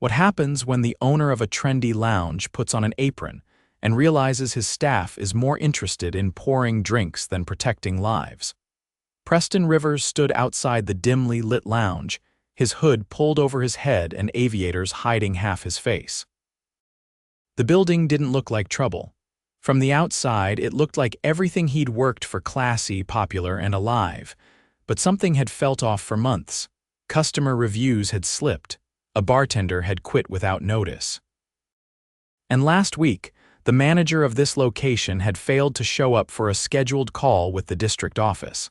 What happens when the owner of a trendy lounge puts on an apron and realizes his staff is more interested in pouring drinks than protecting lives? Preston Rivers stood outside the dimly lit lounge, his hood pulled over his head and aviators hiding half his face. The building didn't look like trouble. From the outside, it looked like everything he'd worked for: classy, popular, and alive. But something had felt off for months. Customer reviews had slipped. A bartender had quit without notice. And last week, the manager of this location had failed to show up for a scheduled call with the district office.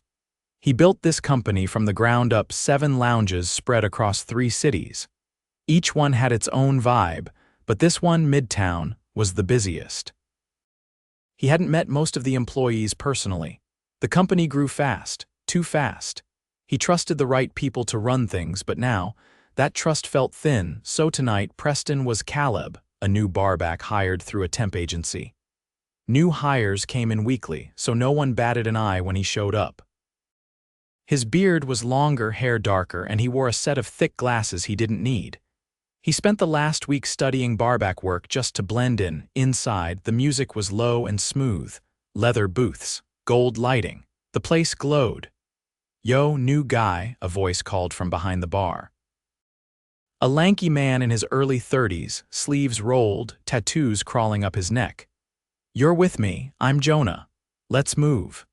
He built this company from the ground up, 7 lounges spread across 3 cities. Each one had its own vibe, but this one, Midtown, was the busiest. He hadn't met most of the employees personally. The company grew fast, too fast. He trusted the right people to run things, but now, that trust felt thin. So tonight, Preston was Caleb, a new barback hired through a temp agency. New hires came in weekly, so no one batted an eye when he showed up. His beard was longer, hair darker, and he wore a set of thick glasses he didn't need. He spent the last week studying barback work just to blend in. Inside, the music was low and smooth. Leather booths, gold lighting. The place glowed. "Yo, new guy," a voice called from behind the bar. A lanky man in his early 30s, sleeves rolled, tattoos crawling up his neck. "You're with me, I'm Jonah. Let's move."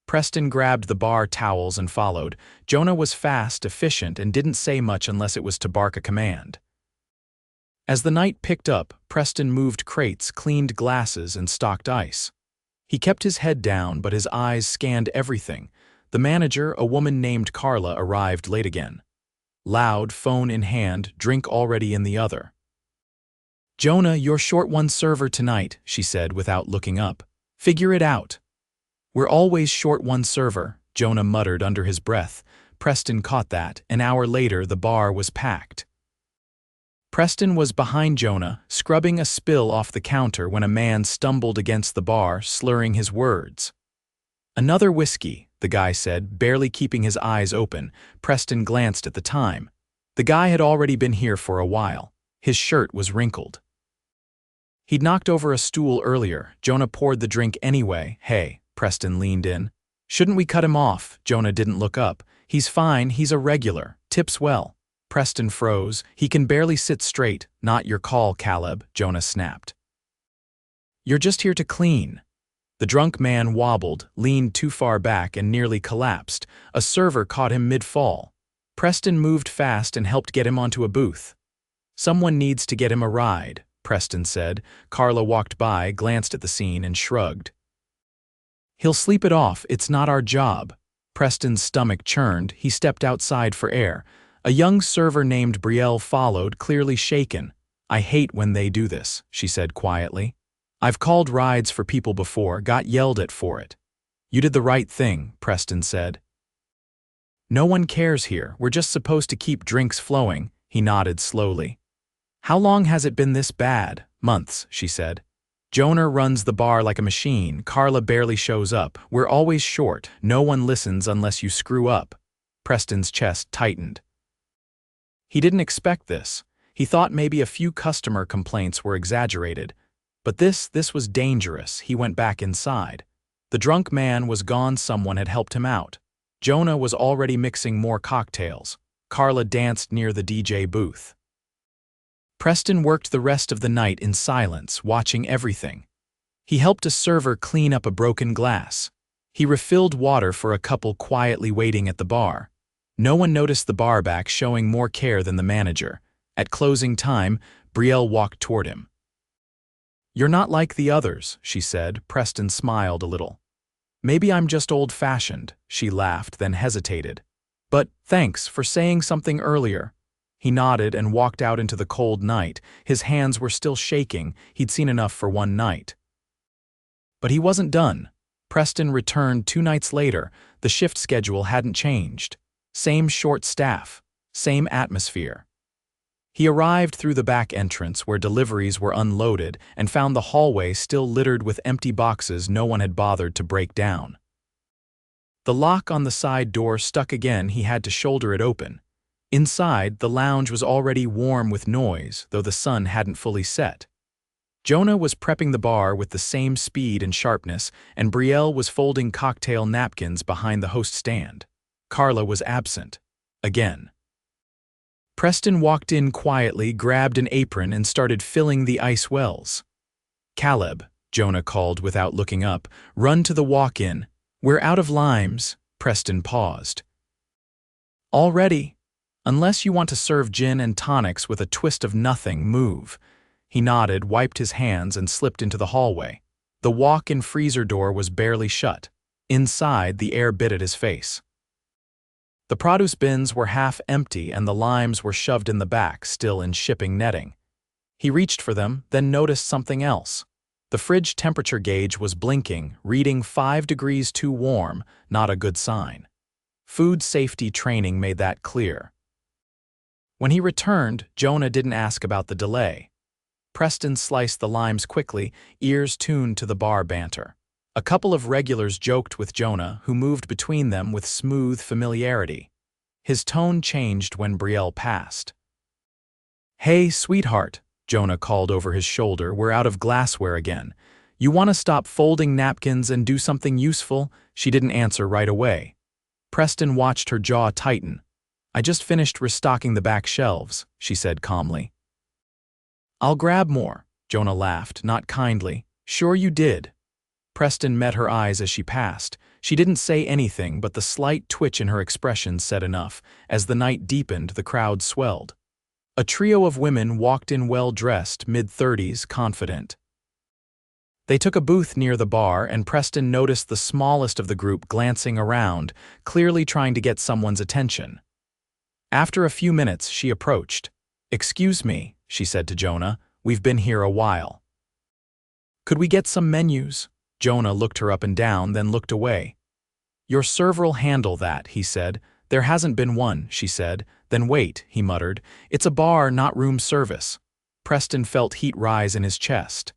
Preston grabbed the bar towels and followed. Jonah was fast, efficient, and didn't say much unless it was to bark a command. As the night picked up, Preston moved crates, cleaned glasses, and stocked ice. He kept his head down, but his eyes scanned everything. The manager, a woman named Carla, arrived late again. Loud, phone in hand, drink already in the other. "Jonah, you're short one server tonight," she said without looking up. "Figure it out." "We're always short one server," Jonah muttered under his breath. Preston caught that. An hour later, the bar was packed. Preston was behind Jonah, scrubbing a spill off the counter when a man stumbled against the bar, slurring his words. "Another whiskey," the guy said, barely keeping his eyes open. Preston glanced at the time. The guy had already been here for a while. His shirt was wrinkled. He'd knocked over a stool earlier. Jonah poured the drink anyway. "Hey," Preston leaned in. "Shouldn't we cut him off?" Jonah didn't look up. "He's fine, he's a regular. Tips well." Preston froze. "He can barely sit straight." "Not your call, Caleb," Jonah snapped. "You're just here to clean." The drunk man wobbled, leaned too far back, and nearly collapsed. A server caught him mid-fall. Preston moved fast and helped get him onto a booth. "Someone needs to get him a ride," Preston said. Carla walked by, glanced at the scene, and shrugged. "He'll sleep it off. It's not our job." Preston's stomach churned. He stepped outside for air. A young server named Brielle followed, clearly shaken. "I hate when they do this," she said quietly. "I've called rides for people before, got yelled at for it." "You did the right thing," Preston said. "No one cares here. We're just supposed to keep drinks flowing." He nodded slowly. "How long has it been this bad?" "Months," she said. "Jonah runs the bar like a machine. Carla barely shows up. We're always short. No one listens unless you screw up." Preston's chest tightened. He didn't expect this. He thought maybe a few customer complaints were exaggerated. But this was dangerous. He went back inside. The drunk man was gone. Someone had helped him out. Jonah was already mixing more cocktails. Carla danced near the DJ booth. Preston worked the rest of the night in silence, watching everything. He helped a server clean up a broken glass. He refilled water for a couple quietly waiting at the bar. No one noticed the barback showing more care than the manager. At closing time, Brielle walked toward him. "You're not like the others," she said. Preston smiled a little. "Maybe I'm just old-fashioned," she laughed, then hesitated. "But thanks for saying something earlier." He nodded and walked out into the cold night. His hands were still shaking. He'd seen enough for one night. But he wasn't done. Preston returned 2 nights later. The shift schedule hadn't changed. Same short staff, same atmosphere. He arrived through the back entrance where deliveries were unloaded and found the hallway still littered with empty boxes no one had bothered to break down. The lock on the side door stuck again. He had to shoulder it open. Inside, the lounge was already warm with noise, though the sun hadn't fully set. Jonah was prepping the bar with the same speed and sharpness, and Brielle was folding cocktail napkins behind the host stand. Carla was absent. Again. Preston walked in quietly, grabbed an apron, and started filling the ice wells. "Caleb," Jonah called without looking up, "run to the walk-in. We're out of limes." Preston paused. "All ready. Unless you want to serve gin and tonics with a twist of nothing, move." He nodded, wiped his hands, and slipped into the hallway. The walk-in freezer door was barely shut. Inside, the air bit at his face. The produce bins were half empty and the limes were shoved in the back, still in shipping netting. He reached for them, then noticed something else. The fridge temperature gauge was blinking, reading 5 degrees too warm, not a good sign. Food safety training made that clear. When he returned, Jonah didn't ask about the delay. Preston sliced the limes quickly, ears tuned to the bar banter. A couple of regulars joked with Jonah, who moved between them with smooth familiarity. His tone changed when Brielle passed. "Hey, sweetheart," Jonah called over his shoulder, "we're out of glassware again. You want to stop folding napkins and do something useful?" She didn't answer right away. Preston watched her jaw tighten. "I just finished restocking the back shelves," she said calmly. "I'll grab more," Jonah laughed, not kindly. "Sure you did." Preston met her eyes as she passed. She didn't say anything, but the slight twitch in her expression said enough. As the night deepened, the crowd swelled. A trio of women walked in well-dressed, mid-30s, confident. They took a booth near the bar, and Preston noticed the smallest of the group glancing around, clearly trying to get someone's attention. After a few minutes, she approached. "Excuse me," she said to Jonah, "we've been here a while. Could we get some menus?" Jonah looked her up and down, then looked away. "Your server'll handle that," he said. "There hasn't been one," she said. "Then wait," he muttered. "It's a bar, not room service." Preston felt heat rise in his chest.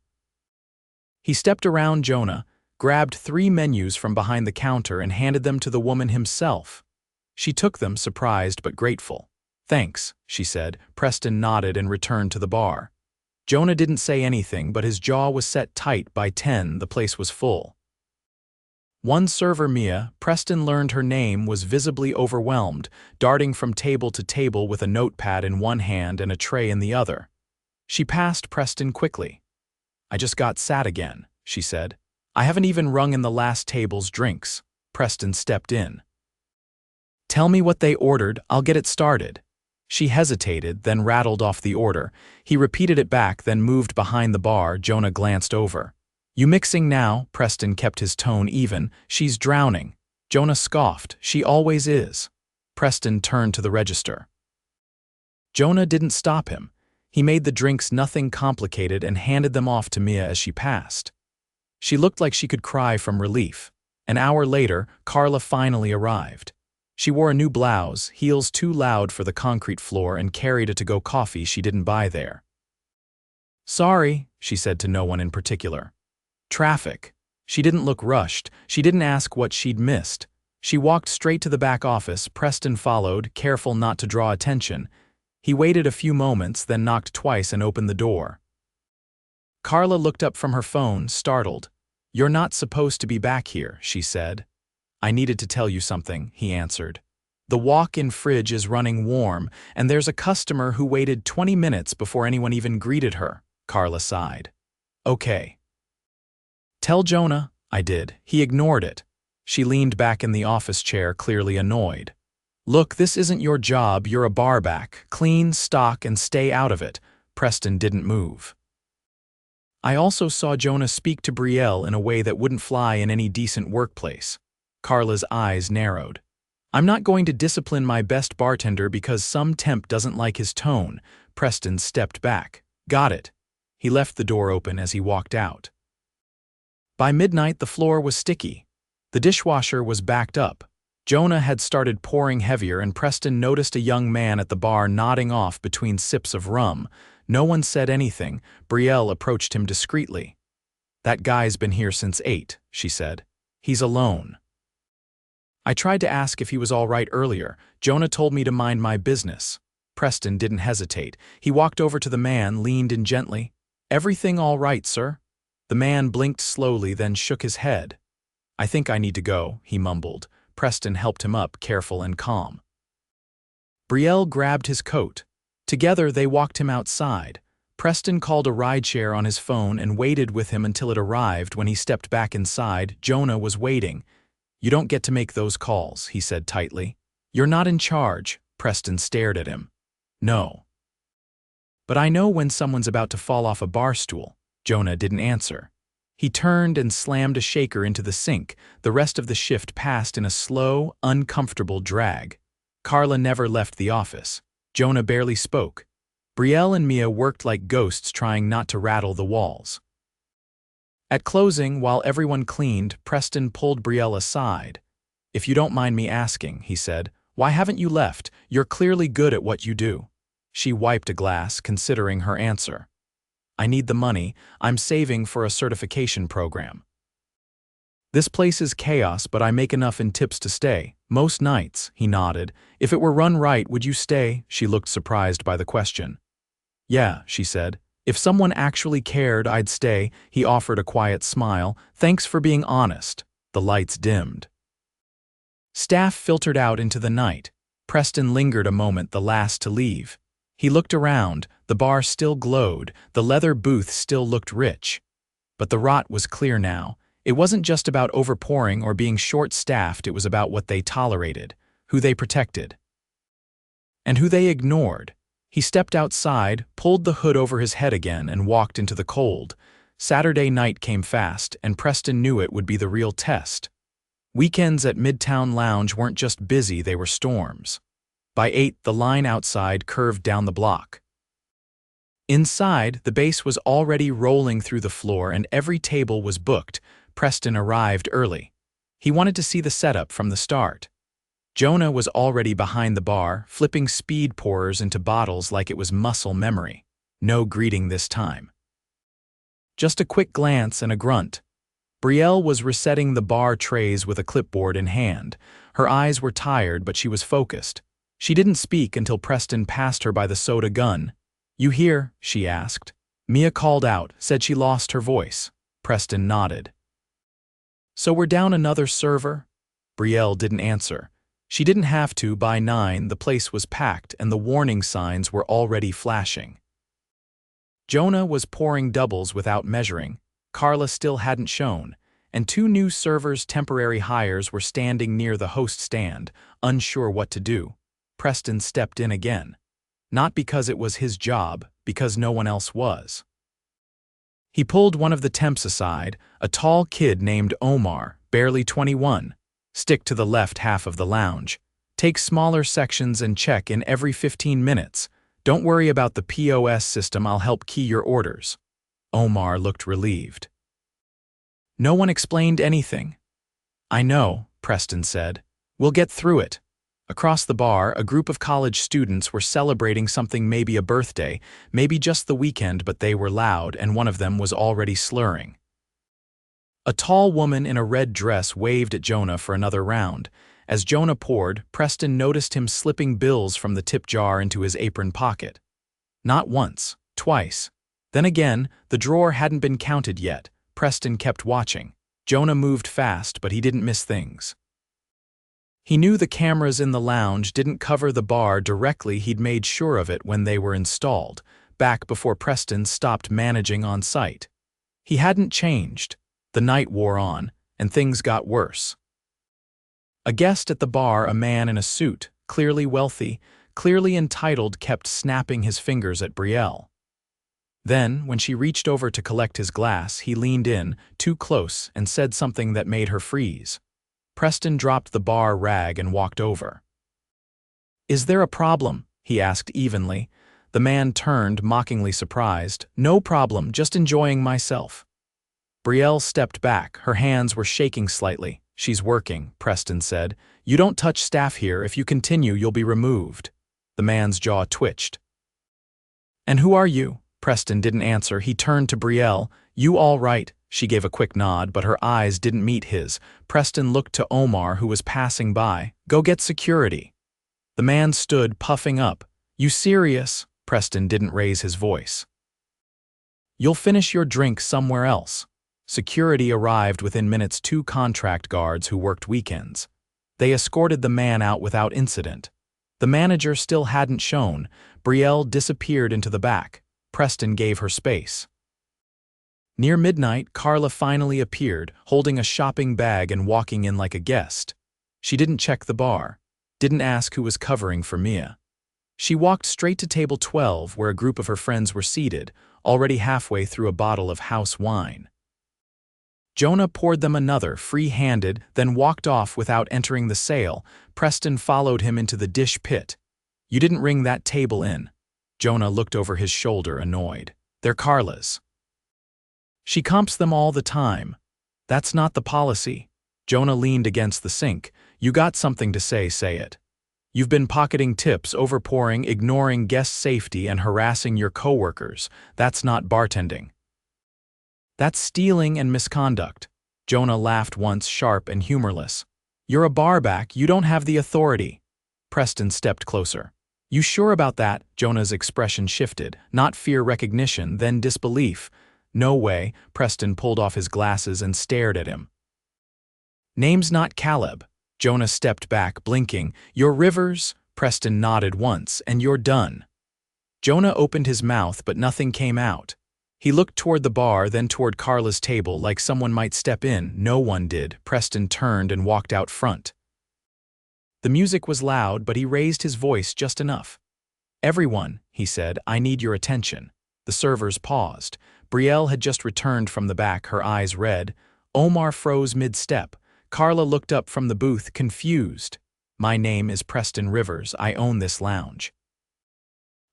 He stepped around Jonah, grabbed 3 menus from behind the counter and handed them to the woman himself. She took them, surprised but grateful. "Thanks," she said. Preston nodded and returned to the bar. Jonah didn't say anything, but his jaw was set tight. By 10, the place was full. One server, Mia, Preston learned her name, was visibly overwhelmed, darting from table to table with a notepad in one hand and a tray in the other. She passed Preston quickly. "I just got sat again," she said. "I haven't even rung in the last table's drinks." Preston stepped in. "Tell me what they ordered, I'll get it started." She hesitated, then rattled off the order. He repeated it back, then moved behind the bar. Jonah glanced over. "You mixing now?" Preston kept his tone even. "She's drowning." Jonah scoffed. "She always is." Preston turned to the register. Jonah didn't stop him. He made the drinks nothing complicated and handed them off to Mia as she passed. She looked like she could cry from relief. An hour later, Carla finally arrived. She wore a new blouse, heels too loud for the concrete floor, and carried a to-go coffee she didn't buy there. "Sorry," she said to no one in particular. "Traffic." She didn't look rushed. She didn't ask what she'd missed. She walked straight to the back office. Preston followed, careful not to draw attention. He waited a few moments, then knocked twice and opened the door. Carla looked up from her phone, startled. "You're not supposed to be back here," she said. "I needed to tell you something," he answered. "The walk-in fridge is running warm, and there's a customer who waited 20 minutes before anyone even greeted her." Carla sighed. "Okay." "Tell Jonah." "I did. He ignored it." She leaned back in the office chair, clearly annoyed. "Look, this isn't your job. You're a barback. Clean, stock, and stay out of it." Preston didn't move. "I also saw Jonah speak to Brielle in a way that wouldn't fly in any decent workplace." Carla's eyes narrowed. "I'm not going to discipline my best bartender because some temp doesn't like his tone." Preston stepped back. "Got it." He left the door open as he walked out. By midnight, the floor was sticky. The dishwasher was backed up. Jonah had started pouring heavier, and Preston noticed a young man at the bar nodding off between sips of rum. No one said anything. Brielle approached him discreetly. "That guy's been here since 8, she said. "He's alone." I tried to ask if he was all right earlier. Jonah told me to mind my business. Preston didn't hesitate. He walked over to the man, leaned in gently. Everything all right, sir? The man blinked slowly, then shook his head. I think I need to go, he mumbled. Preston helped him up, careful and calm. Brielle grabbed his coat. Together they walked him outside. Preston called a rideshare on his phone and waited with him until it arrived. When he stepped back inside, Jonah was waiting. You don't get to make those calls, he said tightly. You're not in charge. Preston stared at him. No. But I know when someone's about to fall off a bar stool. Jonah didn't answer. He turned and slammed a shaker into the sink. The rest of the shift passed in a slow, uncomfortable drag. Carla never left the office. Jonah barely spoke. Brielle and Mia worked like ghosts, trying not to rattle the walls. At closing, while everyone cleaned, Preston pulled Brielle aside. If you don't mind me asking, he said, why haven't you left? You're clearly good at what you do. She wiped a glass, considering her answer. I need the money. I'm saving for a certification program. This place is chaos, but I make enough in tips to stay. Most nights, he nodded. If it were run right, would you stay? She looked surprised by the question. Yeah, she said. If someone actually cared, I'd stay. He offered a quiet smile. Thanks for being honest. The lights dimmed. Staff filtered out into the night. Preston lingered a moment, the last to leave. He looked around. The bar still glowed. The leather booth still looked rich. But the rot was clear now. It wasn't just about overpouring or being short-staffed. It was about what they tolerated, who they protected, and who they ignored. He stepped outside, pulled the hood over his head again, and walked into the cold. Saturday night came fast, and Preston knew it would be the real test. Weekends at Midtown Lounge weren't just busy, they were storms. By 8, the line outside curved down the block. Inside, the bass was already rolling through the floor and every table was booked. Preston arrived early. He wanted to see the setup from the start. Jonah was already behind the bar, flipping speed pourers into bottles like it was muscle memory. No greeting this time. Just a quick glance and a grunt. Brielle was resetting the bar trays with a clipboard in hand. Her eyes were tired, but she was focused. She didn't speak until Preston passed her by the soda gun. You here? She asked. Mia called out, said she lost her voice. Preston nodded. So we're down another server? Brielle didn't answer. She didn't have to. By 9, the place was packed and the warning signs were already flashing. Jonah was pouring doubles without measuring. Carla still hadn't shown, and 2 new servers, temporary hires, were standing near the host stand, unsure what to do. Preston stepped in again. Not because it was his job, because no one else was. He pulled one of the temps aside, a tall kid named Omar, barely 21. Stick to the left half of the lounge. Take smaller sections and check in every 15 minutes. Don't worry about the POS system, I'll help key your orders. Omar looked relieved. No one explained anything. I know, Preston said. We'll get through it. Across the bar, a group of college students were celebrating something, maybe a birthday, maybe just the weekend, but they were loud, and one of them was already slurring. A tall woman in a red dress waved at Jonah for another round. As Jonah poured, Preston noticed him slipping bills from the tip jar into his apron pocket. Not once, twice. Then again, the drawer hadn't been counted yet. Preston kept watching. Jonah moved fast, but he didn't miss things. He knew the cameras in the lounge didn't cover the bar directly. He'd made sure of it when they were installed, back before Preston stopped managing on site. He hadn't changed. The night wore on, and things got worse. A guest at the bar, a man in a suit, clearly wealthy, clearly entitled, kept snapping his fingers at Brielle. Then, when she reached over to collect his glass, he leaned in, too close, and said something that made her freeze. Preston dropped the bar rag and walked over. Is there a problem? He asked evenly. The man turned, mockingly surprised. No problem, just enjoying myself. Brielle stepped back. Her hands were shaking slightly. She's working, Preston said. You don't touch staff here. If you continue, you'll be removed. The man's jaw twitched. And who are you? Preston didn't answer. He turned to Brielle. You all right? She gave a quick nod, but her eyes didn't meet his. Preston looked to Omar, who was passing by. Go get security. The man stood, puffing up. You serious? Preston didn't raise his voice. You'll finish your drink somewhere else. Security arrived within minutes. 2 contract guards who worked weekends. They escorted the man out without incident. The manager still hadn't shown. Brielle disappeared into the back. Preston gave her space. Near midnight, Carla finally appeared, holding a shopping bag and walking in like a guest. She didn't check the bar, didn't ask who was covering for Mia. She walked straight to table 12, where a group of her friends were seated, already halfway through a bottle of house wine. Jonah poured them another, free-handed, then walked off without entering the sale. Preston followed him into the dish pit. You didn't ring that table in. Jonah looked over his shoulder, annoyed. They're Carla's. She comps them all the time. That's not the policy. Jonah leaned against the sink. You got something to say it. You've been pocketing tips, overpouring, ignoring guest safety, and harassing your coworkers. That's not bartending. That's stealing and misconduct. Jonah laughed once, sharp and humorless. You're a barback, you don't have the authority. Preston stepped closer. You sure about that? Jonah's expression shifted, not fear recognition, then disbelief. No way. Preston pulled off his glasses and stared at him. Name's not Caleb. Jonah stepped back, blinking. You're Rivers? Preston nodded once, and you're done. Jonah opened his mouth, but nothing came out. He looked toward the bar, then toward Carla's table, like someone might step in. No one did. Preston turned and walked out front. The music was loud, but he raised his voice just enough. Everyone, he said, I need your attention. The servers paused. Brielle had just returned from the back, her eyes red. Omar froze mid-step. Carla looked up from the booth, confused. My name is Preston Rivers. I own this lounge.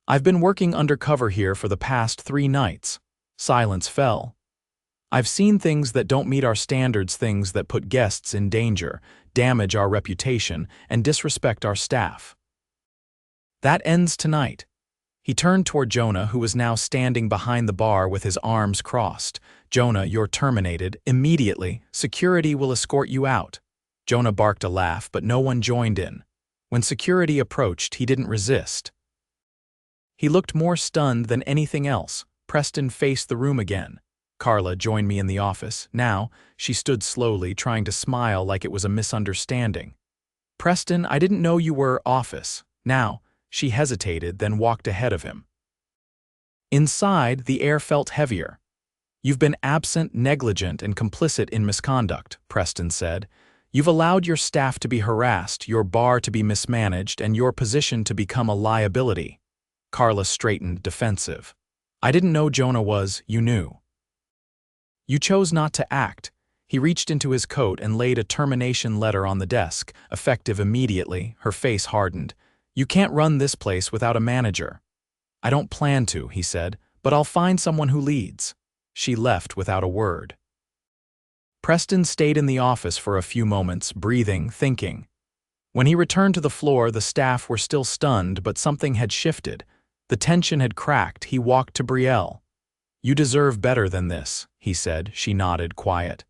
I've been working undercover here for the past 3 nights. Silence fell. I've seen things that don't meet our standards, things that put guests in danger, damage our reputation, and disrespect our staff. That ends tonight. He turned toward Jonah, who was now standing behind the bar with his arms crossed. Jonah, you're terminated. Immediately. Security will escort you out. Jonah barked a laugh, but no one joined in. When security approached, he didn't resist. He looked more stunned than anything else. Preston faced the room again. Carla, join me in the office. Now, she stood slowly, trying to smile like it was a misunderstanding. Preston, I didn't know you were office. Now, she hesitated, then walked ahead of him. Inside, the air felt heavier. You've been absent, negligent, and complicit in misconduct, Preston said. You've allowed your staff to be harassed, your bar to be mismanaged, and your position to become a liability. Carla straightened, defensive. I didn't know Jonah was, you knew. You chose not to act. He reached into his coat and laid a termination letter on the desk, effective immediately. Her face hardened. You can't run this place without a manager. I don't plan to, he said, but I'll find someone who leads. She left without a word. Preston stayed in the office for a few moments, breathing, thinking. When he returned to the floor, the staff were still stunned, but something had shifted. The tension had cracked. He walked to Brielle. You deserve better than this, he said. She nodded, quiet.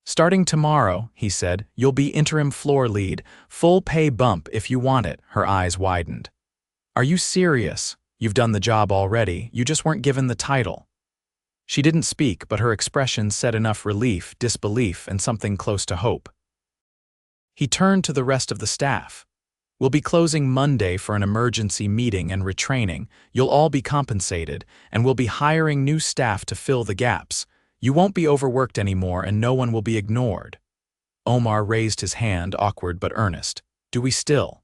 Starting tomorrow, he said, you'll be interim floor lead, full pay bump if you want it. Her eyes widened. Are you serious? You've done the job already. You just weren't given the title. She didn't speak, but her expression said enough relief, disbelief, and something close to hope. He turned to the rest of the staff. We'll be closing Monday for an emergency meeting and retraining. You'll all be compensated, and we'll be hiring new staff to fill the gaps. You won't be overworked anymore, and no one will be ignored. Omar raised his hand, awkward but earnest. Do we still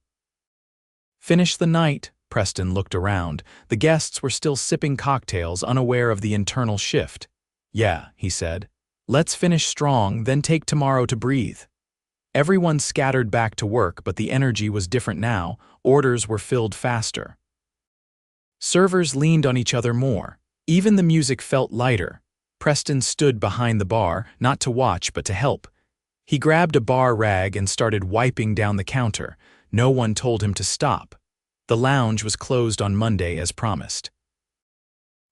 finish the night? Preston looked around. The guests were still sipping cocktails, unaware of the internal shift. Yeah, he said. Let's finish strong, then take tomorrow to breathe. Everyone scattered back to work, but the energy was different now. Orders were filled faster. Servers leaned on each other more. Even the music felt lighter. Preston stood behind the bar, not to watch but to help. He grabbed a bar rag and started wiping down the counter. No one told him to stop. The lounge was closed on Monday as promised.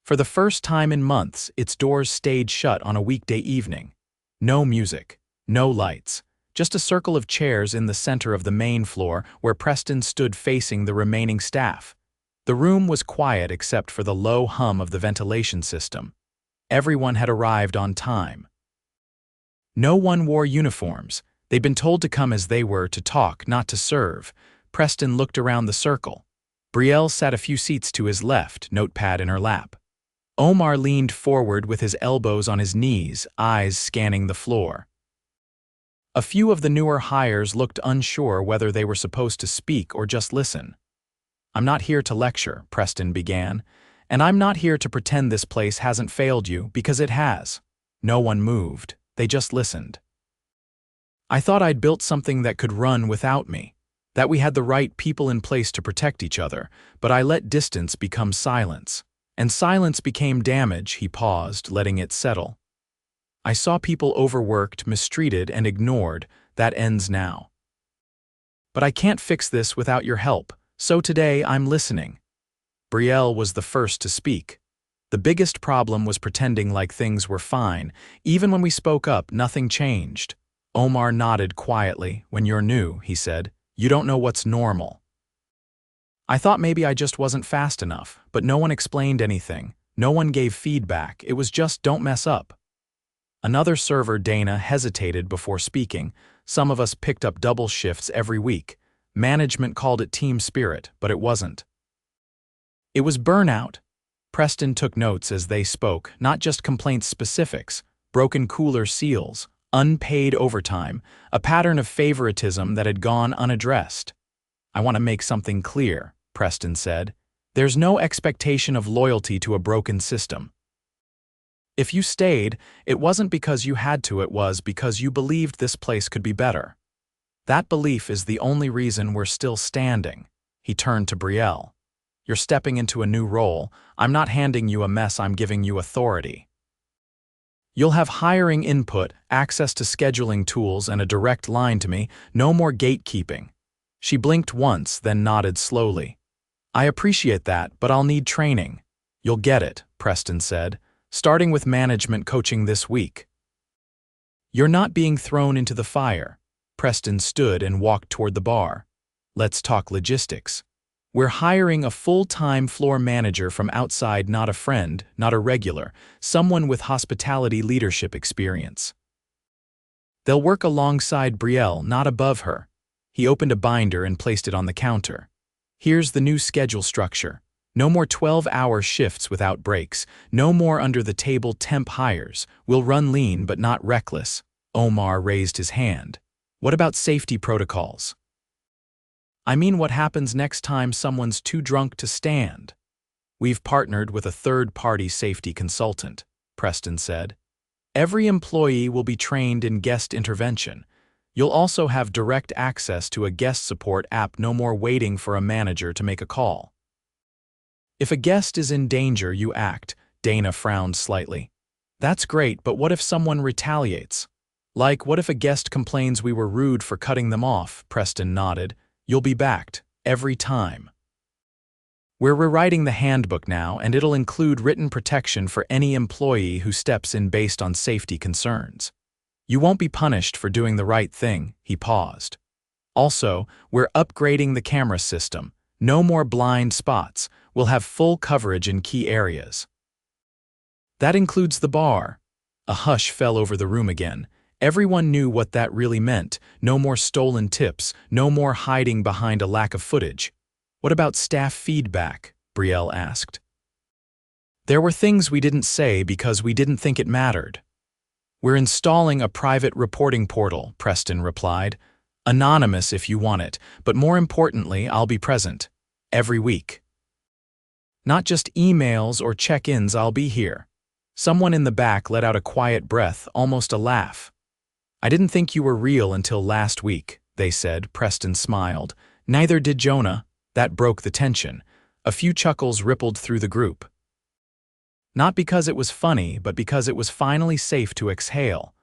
For the first time in months, its doors stayed shut on a weekday evening. No music, no lights, just a circle of chairs in the center of the main floor where Preston stood facing the remaining staff. The room was quiet except for the low hum of the ventilation system. Everyone had arrived on time. No one wore uniforms. They'd been told to come as they were, to talk, not to serve. Preston looked around the circle. Brielle sat a few seats to his left, notepad in her lap. Omar leaned forward with his elbows on his knees, eyes scanning the floor. A few of the newer hires looked unsure whether they were supposed to speak or just listen. "I'm not here to lecture," Preston began, "and I'm not here to pretend this place hasn't failed you, because it has." No one moved. They just listened. "I thought I'd built something that could run without me, that we had the right people in place to protect each other, but I let distance become silence. And silence became damage." He paused, letting it settle. "I saw people overworked, mistreated, and ignored. That ends now. But I can't fix this without your help, so today I'm listening." Brielle was the first to speak. "The biggest problem was pretending like things were fine. Even when we spoke up, nothing changed." Omar nodded quietly. "When you're new," he said, "you don't know what's normal. I thought maybe I just wasn't fast enough, but no one explained anything. No one gave feedback. It was just, don't mess up." Another server, Dana, hesitated before speaking. "Some of us picked up double shifts every week. Management called it team spirit, but it wasn't. It was burnout." Preston took notes as they spoke, not just complaints specifics, broken cooler seals, unpaid overtime, a pattern of favoritism that had gone unaddressed. "I want to make something clear," Preston said. "There's no expectation of loyalty to a broken system. If you stayed, it wasn't because you had to, it was because you believed this place could be better. That belief is the only reason we're still standing." He turned to Brielle. "You're stepping into a new role. I'm not handing you a mess, I'm giving you authority. You'll have hiring input, access to scheduling tools, and a direct line to me. No more gatekeeping." She blinked once, then nodded slowly. "I appreciate that, but I'll need training." "You'll get it," Preston said, "starting with management coaching this week." "You're not being thrown into the fire." Preston stood and walked toward the bar. "Let's talk logistics. We're hiring a full-time floor manager from outside, not a friend, not a regular, someone with hospitality leadership experience. They'll work alongside Brielle, not above her." He opened a binder and placed it on the counter. "Here's the new schedule structure. No more 12-hour shifts without breaks. No more under-the-table temp hires. We'll run lean but not reckless." Omar raised his hand. "What about safety protocols?" "I mean, what happens next time someone's too drunk to stand?" "We've partnered with a third-party safety consultant," Preston said. "Every employee will be trained in guest intervention. You'll also have direct access to a guest support app. No more waiting for a manager to make a call. If a guest is in danger, you act." Dana frowned slightly. "That's great, but what if someone retaliates? Like, what if a guest complains we were rude for cutting them off?" Preston nodded. "You'll be backed, every time. We're rewriting the handbook now, and it'll include written protection for any employee who steps in based on safety concerns. You won't be punished for doing the right thing." He paused. "Also, we're upgrading the camera system. No more blind spots. We'll have full coverage in key areas. That includes the bar." A hush fell over the room again. Everyone knew what that really meant. No more stolen tips, no more hiding behind a lack of footage. "What about staff feedback?" Brielle asked. "There were things we didn't say because we didn't think it mattered." "We're installing a private reporting portal," Preston replied. "Anonymous if you want it, but more importantly, I'll be present. Every week. Not just emails or check-ins, I'll be here." Someone in the back let out a quiet breath, almost a laugh. "I didn't think you were real until last week," they said. Preston smiled. "Neither did Jonah." That broke the tension. A few chuckles rippled through the group. Not because it was funny, but because it was finally safe to exhale.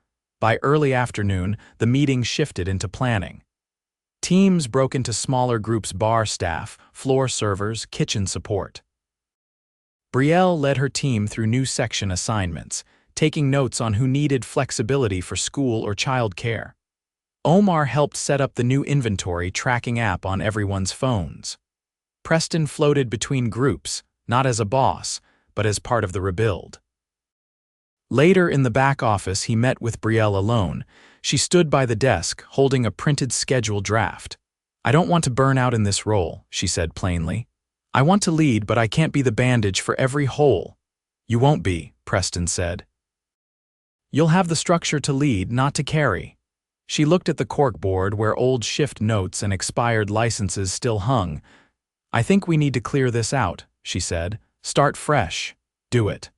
By early afternoon, the meeting shifted into planning. Teams broke into smaller groups: bar staff, floor servers, kitchen support. Brielle led her team through new section assignments, taking notes on who needed flexibility for school or child care. Omar helped set up the new inventory tracking app on everyone's phones. Preston floated between groups, not as a boss, but as part of the rebuild. Later in the back office, he met with Brielle alone. She stood by the desk, holding a printed schedule draft. "I don't want to burn out in this role," she said plainly. "I want to lead, but I can't be the bandage for every hole." "You won't be," Preston said. "You'll have the structure to lead, not to carry." She looked at the corkboard where old shift notes and expired licenses still hung. "I think we need to clear this out," she said. "Start fresh. Do it."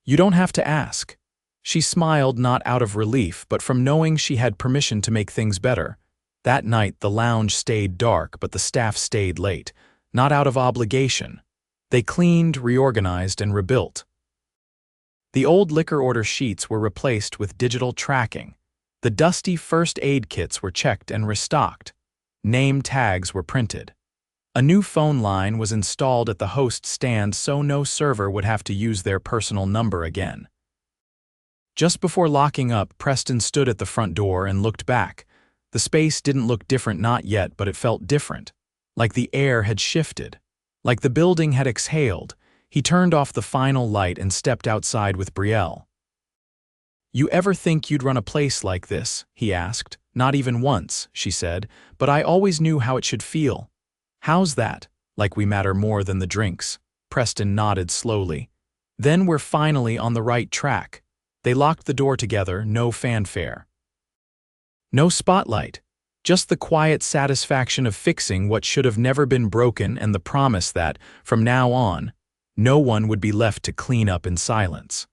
"You don't have to ask." She smiled, not out of relief, but from knowing she had permission to make things better. That night, the lounge stayed dark, but the staff stayed late, not out of obligation. They cleaned, reorganized, and rebuilt. The old liquor order sheets were replaced with digital tracking. The dusty first aid kits were checked and restocked. Name tags were printed. A new phone line was installed at the host stand so no server would have to use their personal number again. Just before locking up, Preston stood at the front door and looked back. The space didn't look different, not yet, but it felt different. Like the air had shifted. Like the building had exhaled. He turned off the final light and stepped outside with Brielle. "You ever think you'd run a place like this?" he asked. "Not even once," she said, "but I always knew how it should feel." "How's that?" "Like we matter more than the drinks." Preston nodded slowly. "Then we're finally on the right track." They locked the door together, no fanfare. No spotlight. Just the quiet satisfaction of fixing what should have never been broken and the promise that, from now on, no one would be left to clean up in silence.